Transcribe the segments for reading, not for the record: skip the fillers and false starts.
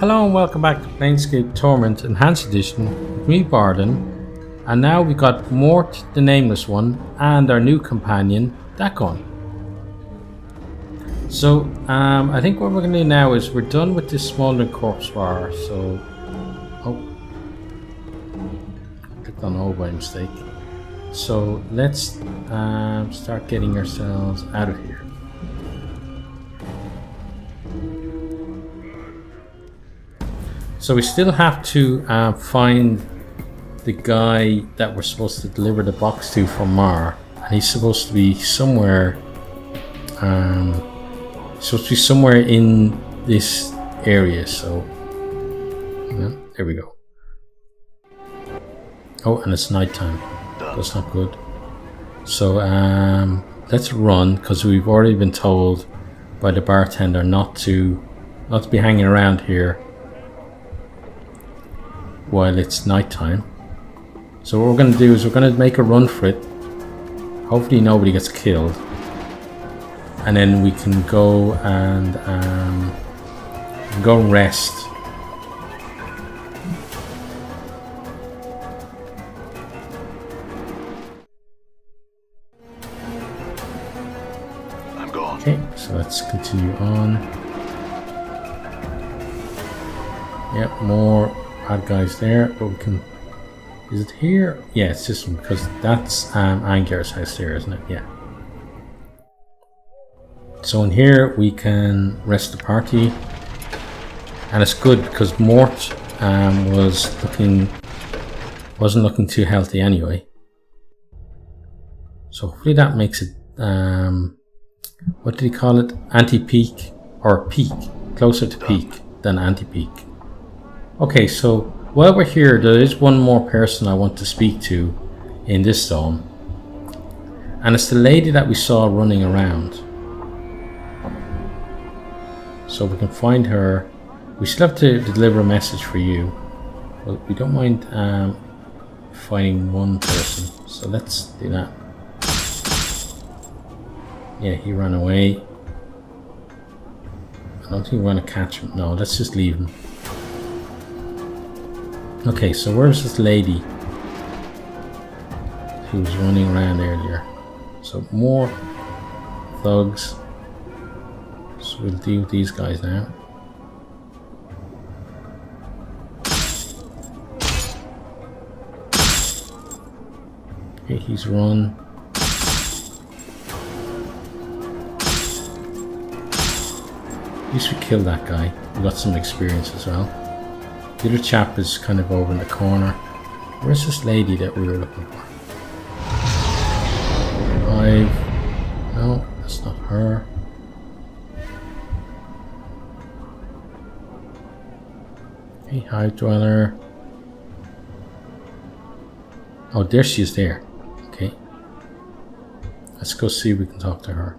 Hello and welcome back to Planescape Torment Enhanced Edition with me, Bardon. And now we got Mort, the Nameless One, and our new companion, Dakon. So, I think what we're going to do now is we're done with this smoldering corpse bar. So, clicked on O by mistake. So let's start getting ourselves out of here. So we still have to find the guy that we're supposed to deliver the box to from Mar, and he's supposed to be somewhere. In this area. So yeah, there we go. Oh, and it's nighttime. That's not good. So let's run, because we've already been told by the bartender not to be hanging around here while it's nighttime. So what we're going to do is we're going to make a run for it. Hopefully nobody gets killed, and then we can go and go rest. I'm gone. Okay, so let's continue on. Yep, more bad guys there, but we can. Is it here? Yeah, it's this one, because that's Angar's house there, isn't it? Yeah. So in here we can rest the party, and it's good because Mort wasn't looking too healthy anyway. So hopefully that makes it what did he call it? Anti-peak, or peak, closer to peak than anti-peak. Okay, so while we're here, there is one more person I want to speak to in this zone, and it's the lady that we saw running around. So we can find her. We still have to deliver a message for you, but we don't mind finding one person. So let's do that. Yeah, he ran away. I don't think we're going to catch him. No, let's just leave him. Okay, so where's this lady who was running around earlier? So more thugs. So we'll deal with these guys now. Okay, he's run. At least we killed that guy. We got some experience as well. The other chap is kind of over in the corner. Where's this lady that we were looking for? No, that's not her. Hey, Hive Dweller. Oh, there she is there. Okay. Let's go see if we can talk to her.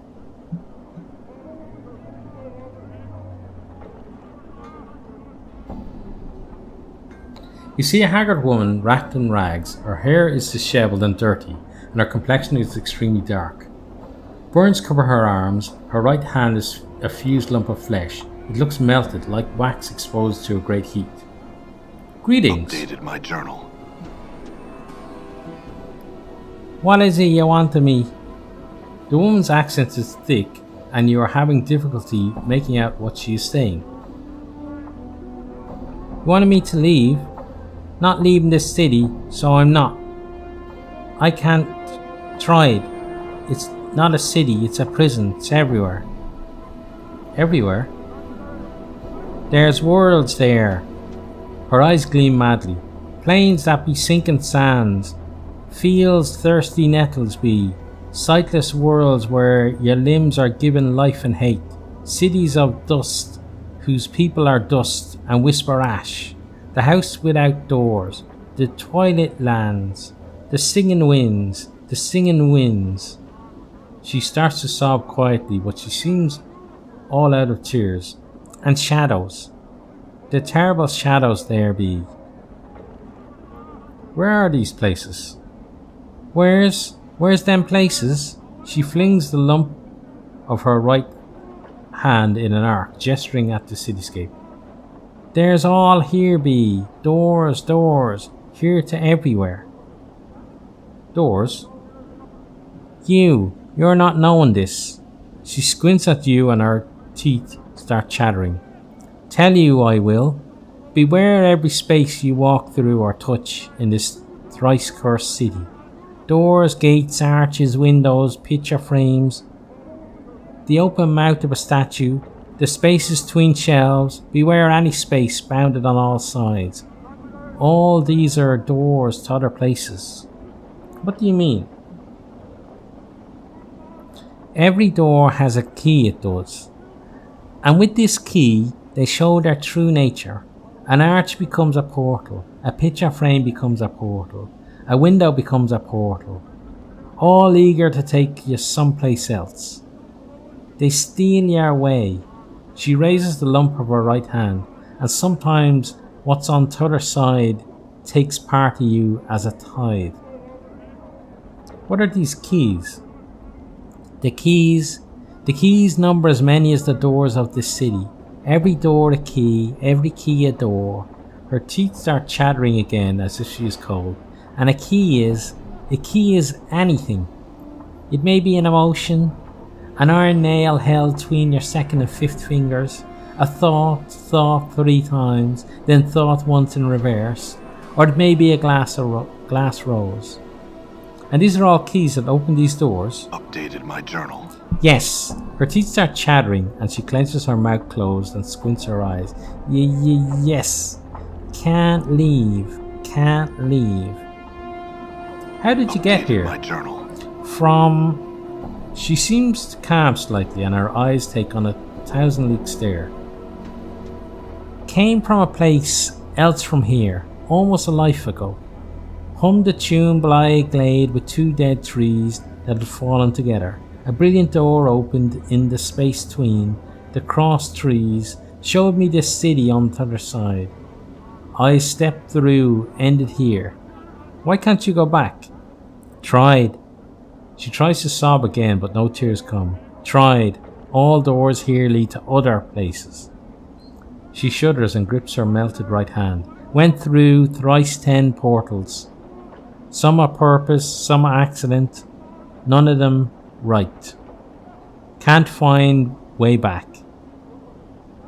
You see a haggard woman wrapped in rags. Her hair is disheveled and dirty, and her complexion is extremely dark. Burns cover her arms. Her right hand is a fused lump of flesh. It looks melted, like wax exposed to a great heat. Greetings. Updated my journal. What is it you want of me? The woman's accent is thick, and you are having difficulty making out what she is saying. You wanted me to leave? Not leaving this city, so I'm not. I can't try it. It's not a city, it's a prison. It's everywhere. Everywhere? There's worlds there. Her eyes gleam madly. Plains that be sinking sands. Fields thirsty nettles be. Sightless worlds where your limbs are given life and hate. Cities of dust, whose people are dust and whisper ash. The house without doors. The twilight lands. The singing winds. The singing winds. She starts to sob quietly, but she seems all out of tears. And shadows. The terrible shadows there be. Where are these places? Where's them places? She flings the lump of her right hand in an arc, gesturing at the cityscape. There's all here be. Doors, doors. Here to everywhere. Doors? You're not knowing this. She squints at you and her teeth start chattering. Tell you I will. Beware every space you walk through or touch in this thrice cursed city. Doors, gates, arches, windows, picture frames, the open mouth of a statue, the spaces between shelves. Beware any space bounded on all sides. All these are doors to other places. What do you mean? Every door has a key, it does. And with this key, they show their true nature. An arch becomes a portal. A picture frame becomes a portal. A window becomes a portal. All eager to take you someplace else. They steal you away. She raises the lump of her right hand, and sometimes what's on the other side takes part of you as a tithe. What are these keys? The keys number as many as the doors of this city. Every door a key, every key a door. Her teeth start chattering again as if she is cold. And a key is anything. It may be an emotion, an iron nail held between your second and fifth fingers, a thought 3 times, then thought once in reverse, or it may be a glass rose. And these are all keys that open these doors. Updated my journal. Yes. Her teeth start chattering and she clenches her mouth closed and squints her eyes. Yes. Can't leave. How did you get here? My journal. She seems to calm slightly and her eyes take on a 1,000-league stare. Came from a place else from here, almost a life ago. Hummed a tune by a glade with 2 dead trees that had fallen together. A brilliant door opened in the space between the crossed trees, showed me this city on the other side. I stepped through, ended here. Why can't you go back? Tried. She tries to sob again, but no tears come. Tried. All doors here lead to other places. She shudders and grips her melted right hand. Went through thrice 10 portals. Some are purpose, some are accident. None of them right. Can't find way back.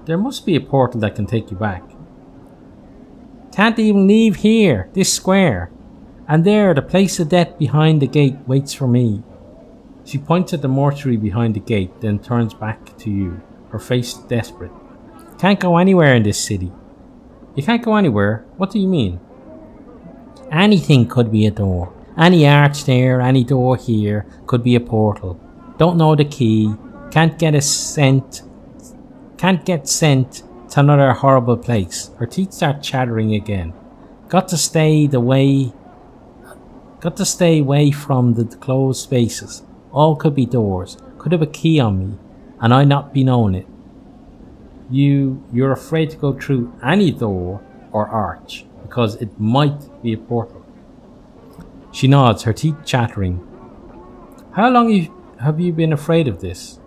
There must be a portal that can take you back. Can't even leave here, this square. And there, the place of death behind the gate waits for me. She points at the mortuary behind the gate, then turns back to you, her face desperate. Can't go anywhere in this city. You can't go anywhere? What do you mean? Anything could be a door. Any arch there, any door here could be a portal. Don't know the key. Can't get sent to another horrible place. Her teeth start chattering again. Got to stay away from the closed spaces. All could be doors. Could have a key on me, and I not be knowing it. You're afraid to go through any door or arch because it might be a portal. She nods, her teeth chattering. How long have you been afraid of this?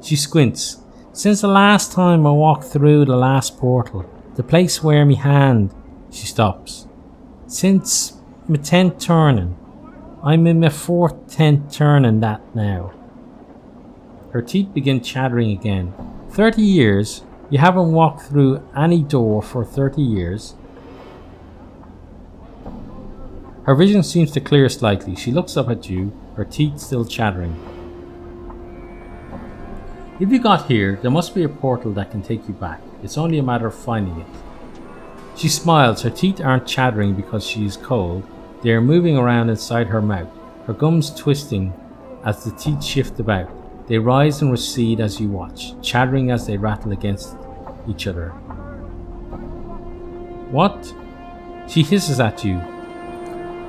She squints. Since the last time I walked through the last portal, the place where me hand. She stops. Since my 10th turning. I'm in my 4th, 10th turning that now. Her teeth begin chattering again. 30 years? You haven't walked through any door for 30 years? Her vision seems to clear slightly. She looks up at you, her teeth still chattering. If you got here, there must be a portal that can take you back. It's only a matter of finding it. She smiles. Her teeth aren't chattering because she is cold. They are moving around inside her mouth, her gums twisting as the teeth shift about. They rise and recede as you watch, chattering as they rattle against each other. What? She hisses at you.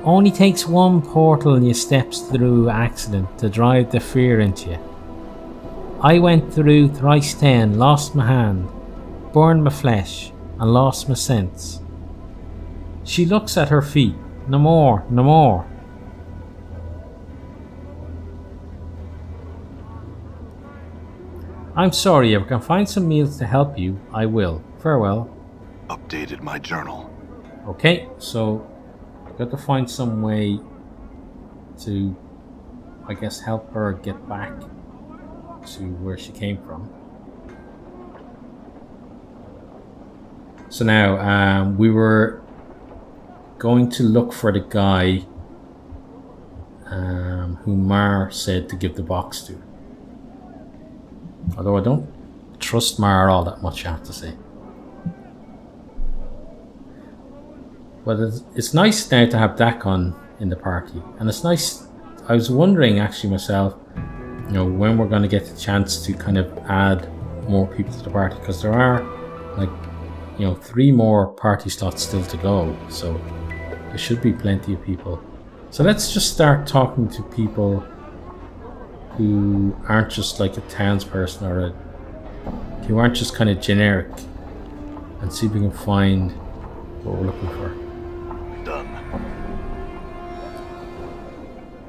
Only takes one portal and you steps through accident to drive the fear into you. I went through thrice 10, lost my hand, burned my flesh, and lost my sense. She looks at her feet. No more, no more. I'm sorry, if I can find some meals to help you, I will. Farewell. updated my journal. Okay, so I've got to find some way to, I guess, help her get back to where she came from. So now, we were going to look for the guy who Mar said to give the box to. Although I don't trust Mar all that much, I have to say. But it's nice now to have Dakon in the party. And it's nice, I was wondering actually myself, you know, when we're going to get the chance to kind of add more people to the party. Because there are, like, you know, 3 more party slots still to go. So there should be plenty of people. So let's just start talking to people who aren't just like a townsperson or who aren't just kind of generic, and see if we can find what we're looking for. Done.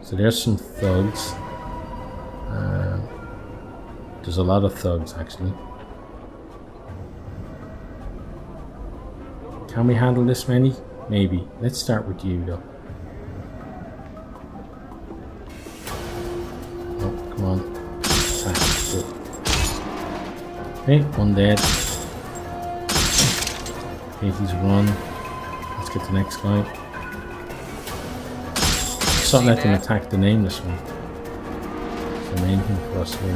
So there's some thugs. There's a lot of thugs actually. Can we handle this many? Maybe. Let's start with you though. Oh, come on. Okay, one dead. Okay, he's run. Let's get the next guy. Just don't let them attack the nameless one. It's the main thing for us here.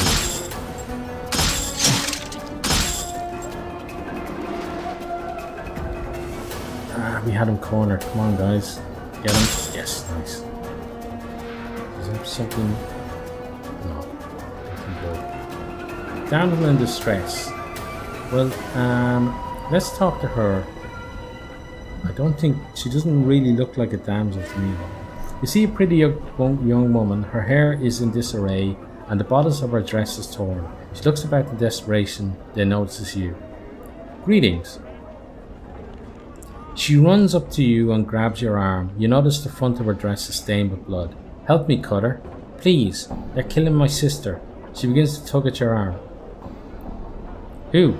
We had him cornered. Come on, guys. Get him. Yes, nice. Is there something? No. Nothing good. Damsel in distress. Well, let's talk to her. I don't think she doesn't really look like a damsel to me. You see a pretty young woman. Her hair is in disarray, and the bodice of her dress is torn. She looks about in desperation, then notices you. Greetings. She runs up to you and grabs your arm. You notice the front of her dress is stained with blood. Help me, Cutter. Please. They're killing my sister. She begins to tug at your arm. Who?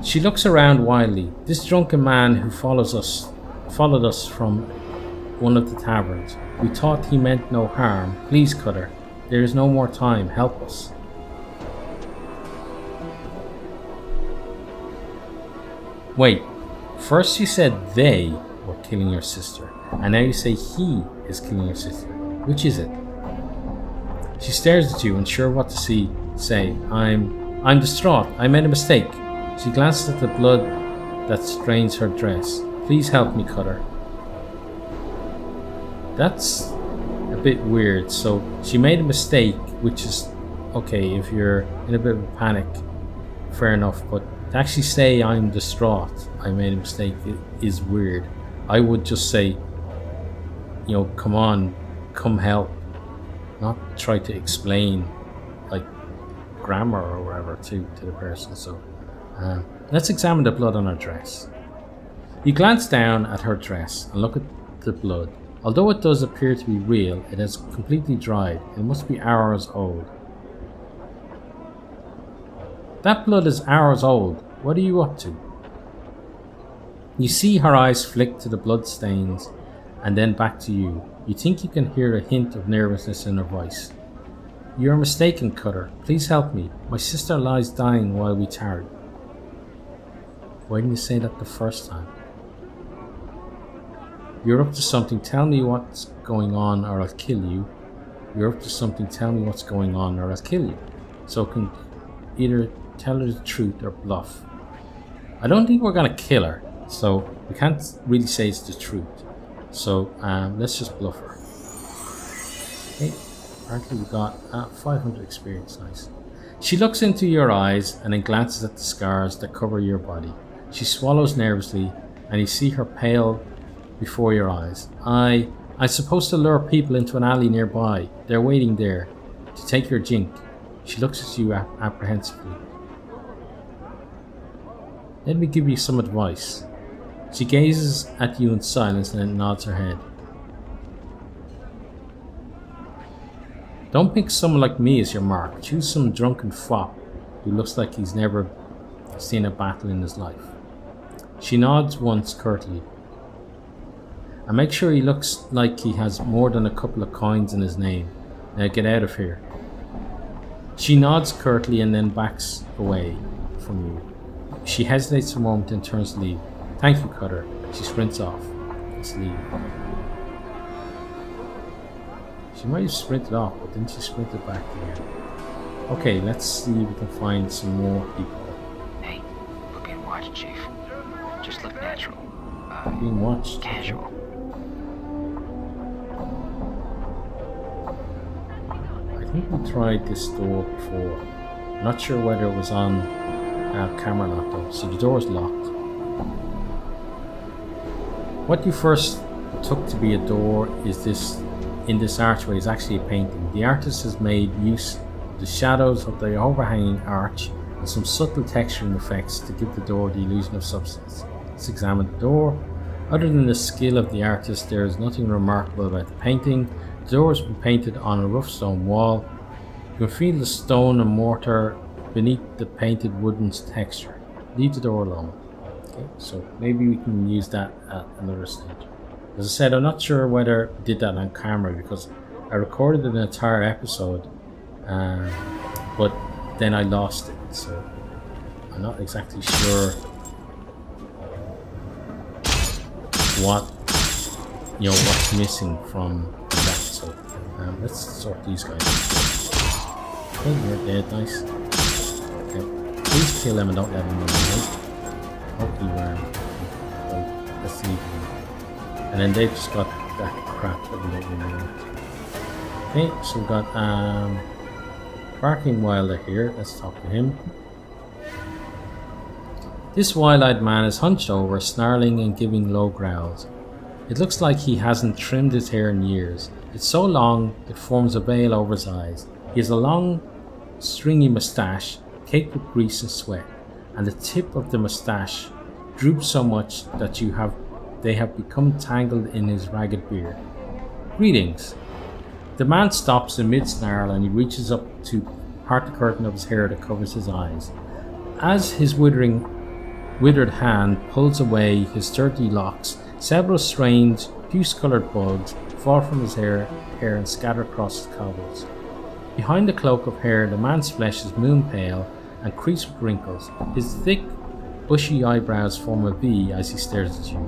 She looks around wildly. This drunken man who followed us from one of the taverns. We thought he meant no harm. Please, Cutter. There is no more time. Help us. Wait. First you said they were killing your sister, and now you say he is killing your sister. Which is it? She stares at you, unsure what to say. I'm distraught. I made a mistake. She glances at the blood that stains her dress. Please help me, Cutter. That's a bit weird. So she made a mistake, which is okay if you're in a bit of a panic. Fair enough, but to actually say I'm distraught, I made a mistake, it is weird. I would just say, you know, come on, come help. Not try to explain like grammar or whatever to the person. So let's examine the blood on her dress. You glance down at her dress and look at the blood. Although it does appear to be real, it has completely dried. It must be hours old. That blood is hours old. What are you up to? You see her eyes flick to the blood stains and then back to you. You think you can hear a hint of nervousness in her voice. You are mistaken, Cutter. Please help me. My sister lies dying while we tarry. Why didn't you say that the first time? You're up to something. Tell me what's going on or I'll kill you. You're up to something. Tell me what's going on or I'll kill you. So can either tell her the truth or bluff. I don't think we're gonna kill her, so we can't really say it's the truth. So let's just bluff her. Okay, apparently we got 500 experience, nice. She looks into your eyes and then glances at the scars that cover your body. She swallows nervously and you see her pale before your eyes. I'm supposed to lure people into an alley nearby. They're waiting there to take your jink. She looks at you apprehensively. Let me give you some advice. She gazes at you in silence and then nods her head. Don't pick someone like me as your mark. Choose some drunken fop who looks like he's never seen a battle in his life. She nods once curtly. And make sure he looks like he has more than a couple of coins in his name. Now get out of here. She nods curtly and then backs away from you. She hesitates a moment and turns to leave. Thank you, Cutter. She sprints off. Let's leave. She might have sprinted off, but then she sprinted back again. Okay, let's see if we can find some more people. Hey, we're being watched, Chief. Just look natural. Being watched. Casual. I think we tried this door before. I'm not sure whether it was on camera or not though. So the door is locked. What you first took to be a door is this, in this archway, is actually a painting. The artist has made use of the shadows of the overhanging arch and some subtle texturing effects to give the door the illusion of substance. Let's examine the door. Other than the skill of the artist, there is nothing remarkable about the painting. The door has been painted on a rough stone wall. You can feel the stone and mortar beneath the painted wooden's texture. Leave the door alone. Okay, so maybe we can use that at another stage. As I said, I'm not sure whether I did that on camera because I recorded an entire episode, but then I lost it, so I'm not exactly sure what's missing from that. So let's sort these guys out. Okay, you're dead, nice. Okay, please kill them and don't let them run away. Hopefully let's leave them. And then they've just got that crap that we don't really want. Okay, so we've got Barking Wilder here. Let's talk to him. This wild-eyed man is hunched over, snarling and giving low growls. It looks like he hasn't trimmed his hair in years. It's so long it forms a veil over his eyes. He has a long, stringy moustache, caked with grease and sweat, and the tip of the moustache droops so much that they have become tangled in his ragged beard. Greetings. The man stops in mid-snarl and he reaches up to part the curtain of his hair that covers his eyes. As his withered hand pulls away his dirty locks, several strange, puce-coloured bugs fall from his hair and scatter across his cobbles. Behind the cloak of hair, the man's flesh is moon-pale and creased with wrinkles. His thick, bushy eyebrows form a V as he stares at you.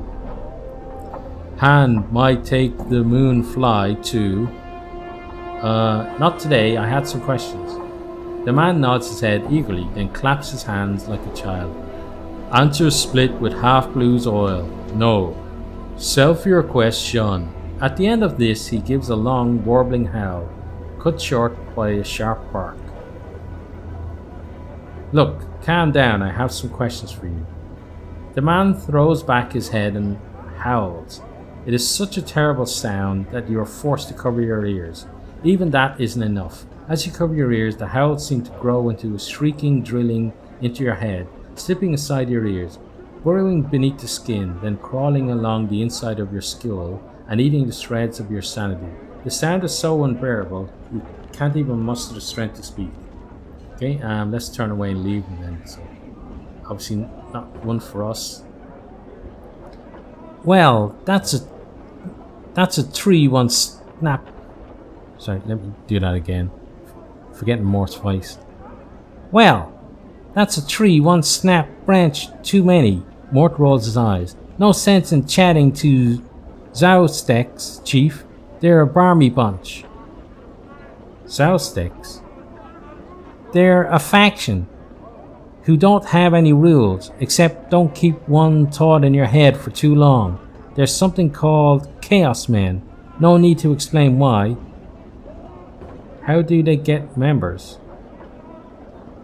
Hand might take the moon fly too. Not today, I had some questions. The man nods his head eagerly, then claps his hands like a child. Answer split with half blues oil. No. Sell for your question. At the end of this, he gives a long, warbling howl, cut short by a sharp bark. Look, calm down, I have some questions for you. The man throws back his head and howls. It is such a terrible sound that you are forced to cover your ears. Even that isn't enough. As you cover your ears, the howls seem to grow into a shrieking drilling into your head, slipping inside your ears, burrowing beneath the skin, then crawling along the inside of your skull and eating the shreds of your sanity. The sound is so unbearable, you can't even muster the strength to speak. Okay, let's turn away and leave him then. So, obviously not one for us. Well, that's a 3-1 snap. Sorry, let me do that again. Forgetting Morse twice. Well, that's a 3-1 snap branch too many. Mort rolls his eyes. No sense in chatting to Zowstex, Chief. They're a barmy bunch. Zowstex? They're a faction who don't have any rules, except don't keep one thought in your head for too long. There's something called Chaos Men. No need to explain why. How do they get members?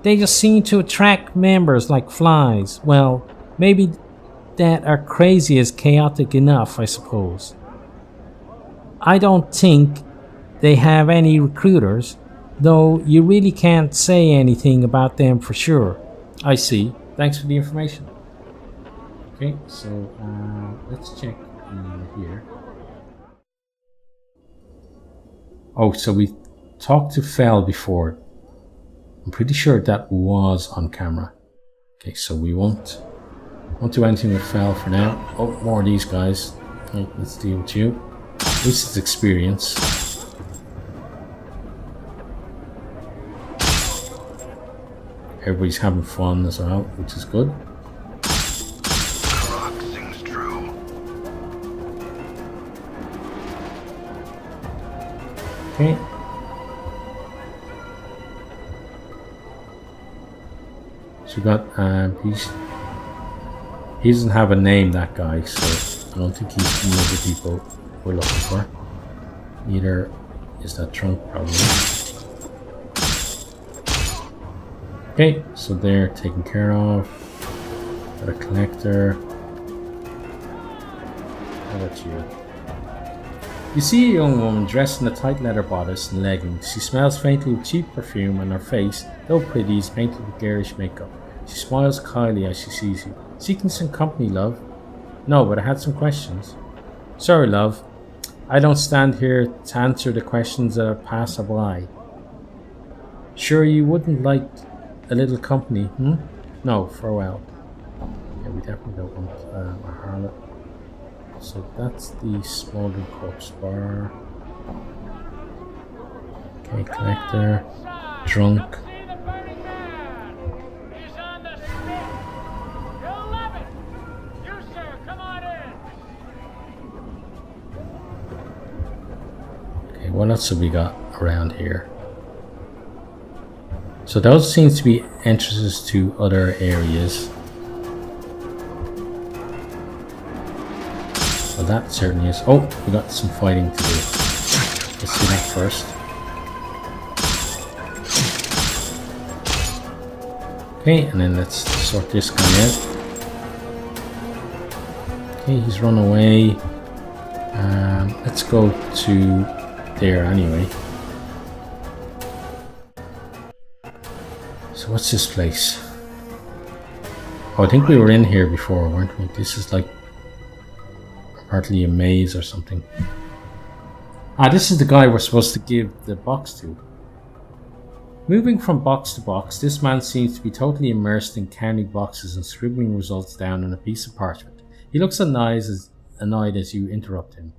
They just seem to attract members like flies. Well, maybe that are crazy is chaotic enough, I suppose. I don't think they have any recruiters, though you really can't say anything about them for sure. I see. Thanks for the information. Okay, so let's check here. Oh, so we talked to Fel before. I'm pretty sure that was on camera. Okay, so we won't Won't do anything with Fel for now. Oh, more of these guys. Okay, let's deal with you. At least it's experience. Everybody's having fun as well, which is good. Rock sings true. Okay. So we got he doesn't have a name, that guy, so I don't think he's one of the people we're looking for. Neither is that trunk, probably. Okay, so they're taken care of. Got a collector. How about you? You see a young woman dressed in a tight leather bodice and leggings. She smells faintly of cheap perfume, and her face, though pretty, is painted with garish makeup. She smiles kindly as she sees you. Seeking some company, love? No, but I had some questions. Sorry, love. I don't stand here to answer the questions that are passerby. Sure you wouldn't like a little company, hmm? No, farewell. Yeah, we definitely don't want a harlot. So that's the smoldering corpse bar. Okay, collector. Drunk. Okay, what else have we got around here? So those seem to be entrances to other areas. Well, that certainly is. Oh, we got some fighting to do. Let's see that first. Okay, and then let's sort this guy out. Okay, he's run away. Let's go to there anyway. So what's this place? Oh, I think we were in here before, weren't we? This is like partly a maze or something. Ah, this is the guy we're supposed to give the box to. Moving from box to box, this man seems to be totally immersed in counting boxes and scribbling results down on a piece of parchment. He looks annoyed as you interrupt him.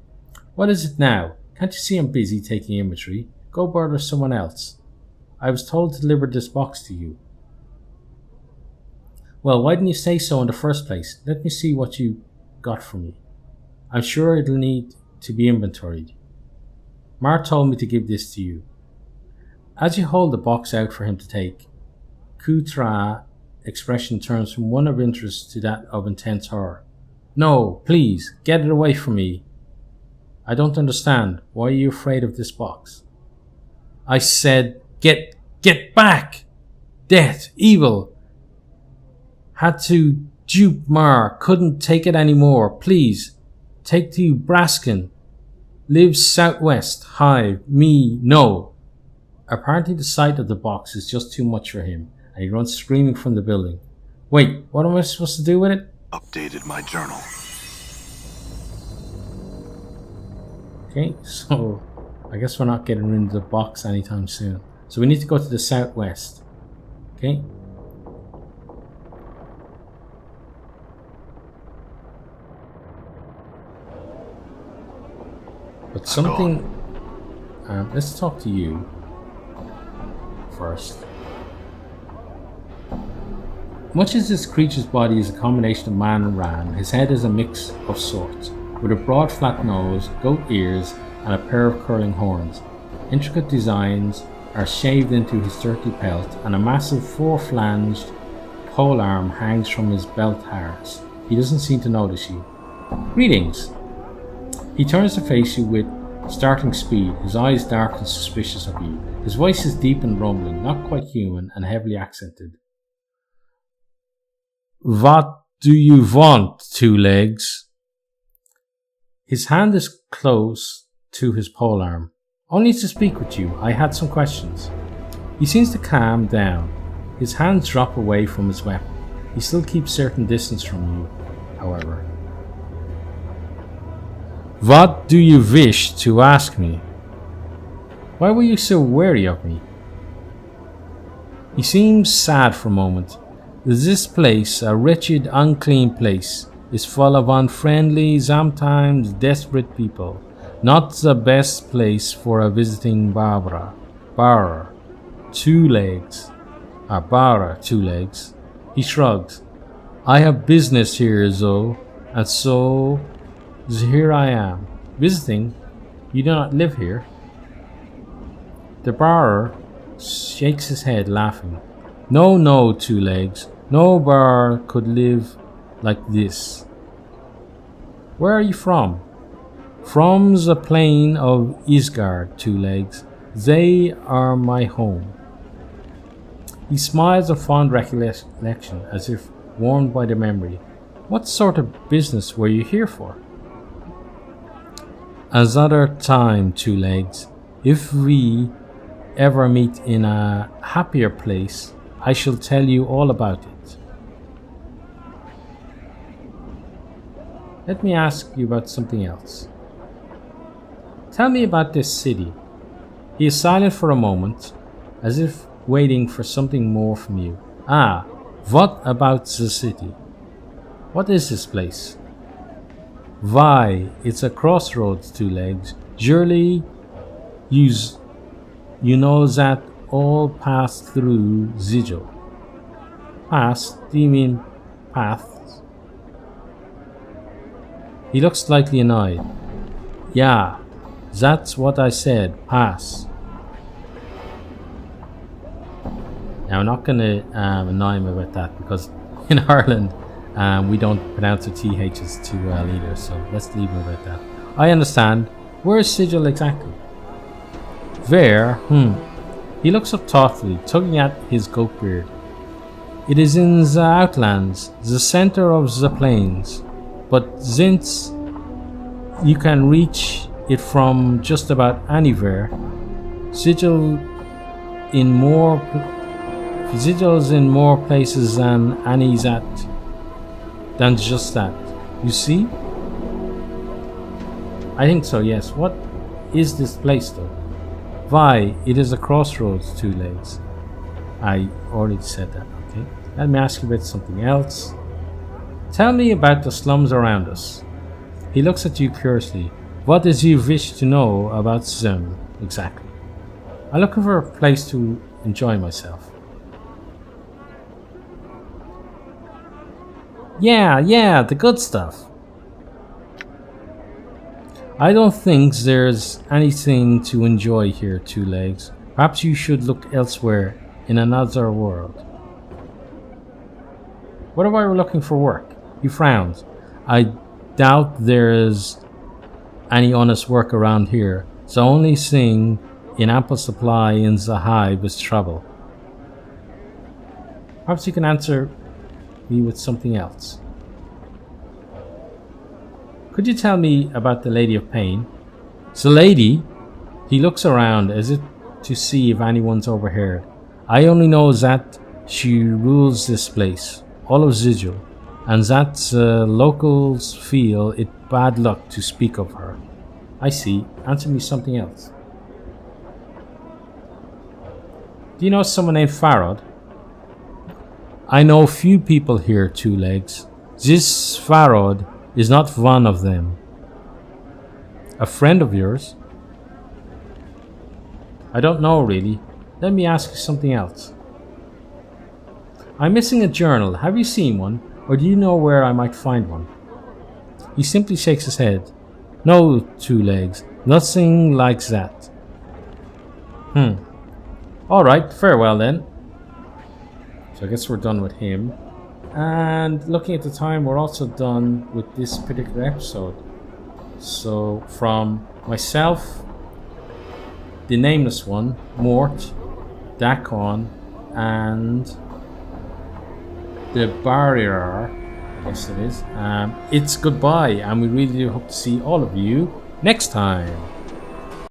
What is it now? Can't you see I'm busy taking inventory? Go bother someone else. I was told to deliver this box to you. Well, why didn't you say so in the first place? Let me see what you got for me. I'm sure it'll need to be inventoried. Mar told me to give this to you. As you hold the box out for him to take, Kutra expression turns from one of interest to that of intense horror. No, please, get it away from me. I don't understand. Why are you afraid of this box? I said, get back! Death, evil. Had to dupe Mar, couldn't take it anymore. Please, take to Braskin. Lives southwest. Hive. Me. No. Apparently the sight of the box is just too much for him, and he runs screaming from the building. Wait, what am I supposed to do with it? Updated my journal. Okay, so I guess we're not getting rid of the box anytime soon. So we need to go to the southwest. Okay. But something... let's talk to you first. Much as this creature's body is a combination of man and ram, his head is a mix of sorts, with a broad flat nose, goat ears, and a pair of curling horns. Intricate designs are shaved into his dirty pelt, and a massive four-flanged polearm hangs from his belt harness. He doesn't seem to notice you. Greetings! He turns to face you with starting speed, his eyes dark and suspicious of you. His voice is deep and rumbling, not quite human, and heavily accented. What do you want, Two Legs? His hand is close to his polearm. Only to speak with you. I had some questions. He seems to calm down. His hands drop away from his weapon. He still keeps certain distance from you, however. What do you wish to ask me? Why were you so wary of me? He seems sad for a moment. This place, a wretched, unclean place, is full of unfriendly, sometimes desperate people. Not the best place for a visiting Barra. 2 legs. A Barra, 2 legs. He shrugs. I have business here, Zo, and so here I am. Visiting? You do not live here? The Barra shakes his head, laughing. No, 2 legs. No Barra could live like this. Where are you from? From the plain of Isgard, 2 legs. They are my home. He smiles a fond recollection, as if warmed by the memory. What sort of business were you here for? Another time, 2 legs. If we ever meet in a happier place, I shall tell you all about it. Let me ask you about something else. Tell me about this city. He is silent for a moment, as if waiting for something more from you. What about the city? What is this place? Why, it's a crossroads, 2 legs. Surely you know that all pass through Sigil. Pass? Do you mean paths? He looks slightly annoyed. Yeah, that's what I said. Pass. Now I'm not going to annoy him about that, because in Ireland we don't pronounce the THs too well either, so let's leave him about that. I understand. Where is Sigil exactly? Where? He looks up thoughtfully, tugging at his goat beard. It is in the outlands, the center of the plains, but since you can reach it from just about anywhere, Sigil's in more places than than just that. You see? I think so, yes. What is this place though? Why, it is a crossroads, 2 legs. I already said that, okay? Let me ask you about something else. Tell me about the slums around us. He looks at you curiously. What does you wish to know about them, exactly? I'm looking for a place to enjoy myself. Yeah, the good stuff. I don't think there's anything to enjoy here, 2 legs. Perhaps you should look elsewhere in another world. What if I were looking for work? He frowns. I doubt there's any honest work around here. The only thing in ample supply in the hive is trouble. Perhaps you can answer me with something else. Could you tell me about the Lady of Pain? The lady? He looks around as if to see if anyone's overheard. I only know that she rules this place, all of Sigil, and that the locals feel it bad luck to speak of her. I see. Answer me something else. Do you know someone named Farod? I know few people here, 2 legs. This Farod is not one of them. A friend of yours? I don't know really. Let me ask you something else. I'm missing a journal. Have you seen one? Or do you know where I might find one? He simply shakes his head. No, 2 legs. Nothing like that. Alright, farewell then. So I guess we're done with him. And looking at the time, we're also done with this particular episode. So from myself, the nameless one, Mort, Dakon, and the barrier, I guess it is. It's goodbye, and we really do hope to see all of you next time.